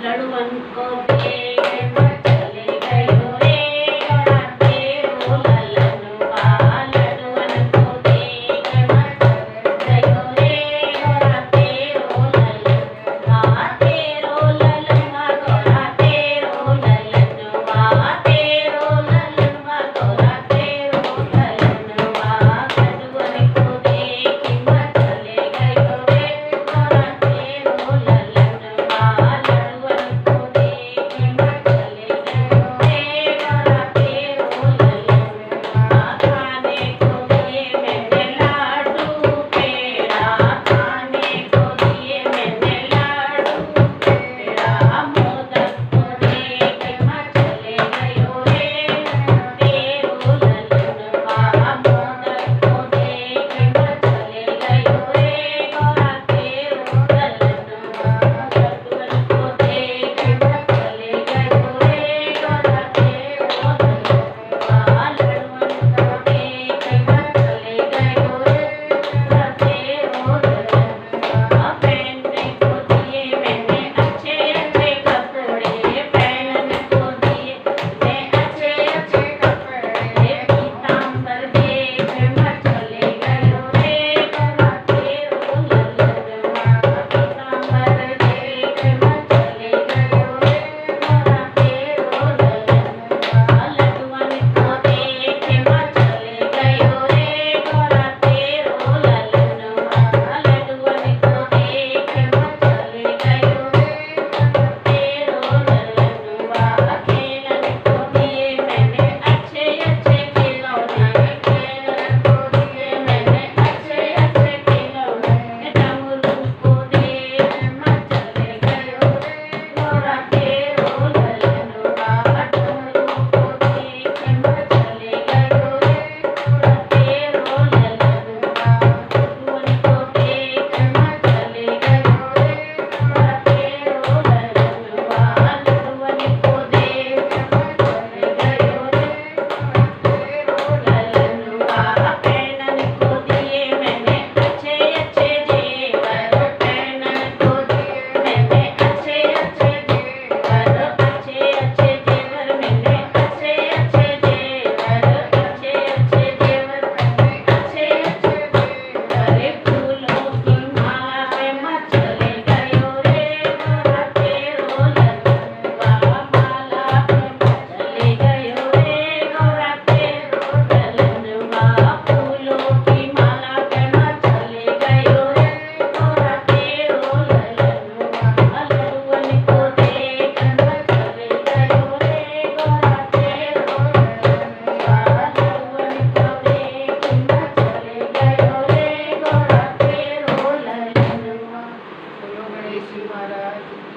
लड़वन को देख चले गयो रे गोरा तेरो ललनवा। लड़वन को देख चले गयो रे गोरा तेरो ललनवा। तेरो ललनवा गोरा तेरो ललनवा। तेरो ललनवा गोरा तेरो ललनवा। लड़वन को देख चले गयो रे गोरा तेरो ललनवा। लड़वन को देख चले गयो रे गोरा तेरो ललनवा। खाने को दिए मैंने लाडू पेड़ा। खाने को दिए मैंने लाडू पेड़ा। मोदक को देख चले गयो रे तेरो ललनवा। मोदक को देख चले गयो रे गोरा तेरो ललनवा। लड्डूअन को देख चले गयो रे गोरा तेरो ललनवा। लड्डूअन को देख चले गयो रे गोरा तेरो ललनवा। पहनने को दिए मैंने अच्छे अच्छे कपड़े। पहनने को दिए मैं अच्छे अच्छे कपड़े। पीताम्बर देख चले गयो रे गोरा तेरो ललनवा। पीताम्बर देख चले गयो रे गोरा तेरो ललनवा। लड्डूअन को देख चले गयो रे गोरा तेरो ललनवा। लड्डूअन को देख चले गयो रे गोरा तेरो ललनवा। खेलन को दिए मैंने अच्छे अच्छे खिलौने। खेलन को दिए मैंने अच्छे अच्छे खिलौने। डमरू को देख चले गयो रे गोरा तेरो ललनवा। डमरू को देख चले गयो रे गोरा तेरो ललनवा। लड्डूअन को देख चले गयो रे गोरा तेरो ललनवा। लड्डूअन को देख चले गयो रे गोरा तेरो ललनवा। पहनन को दिए मैंने अच्छे अच्छे जेवर। पहनन को दिए मैंने अच्छे अच्छे जेवर। अच्छे अच्छे जेवर मैंने अच्छे अच्छे जेवर। अच्छे अच्छे जेवर मैंने अच्छे अच्छे जेवर। फूलों की माला पे चले गयो रे गोरा तेरो ललनवा। माला पे चले गयो रे गोरा तेरो ललनवा। फूलों की माला पे चले गयो रे गोरा तेरो ललनवा। लड्डूअन को देख चले गयो रे गोरा तेरो ललनवा। लड्डूअन को देख चले गयो रे गोरा तेरो ललनवा। बोलो गणेश जी महाराज की